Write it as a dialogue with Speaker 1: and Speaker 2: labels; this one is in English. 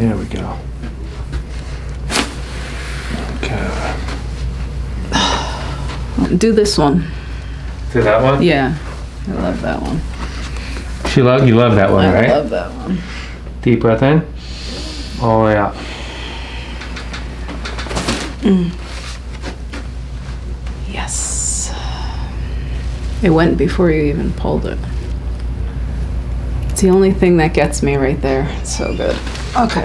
Speaker 1: There we go. Okay.
Speaker 2: Do this one.
Speaker 1: Do that one?
Speaker 2: Yeah. I love that one.
Speaker 1: You love that one, right?
Speaker 2: I love that one.
Speaker 1: Deep breath in. All the way out.
Speaker 2: Yes. It went before you even pulled it. It's the only thing that gets me right there. It's so good. Okay.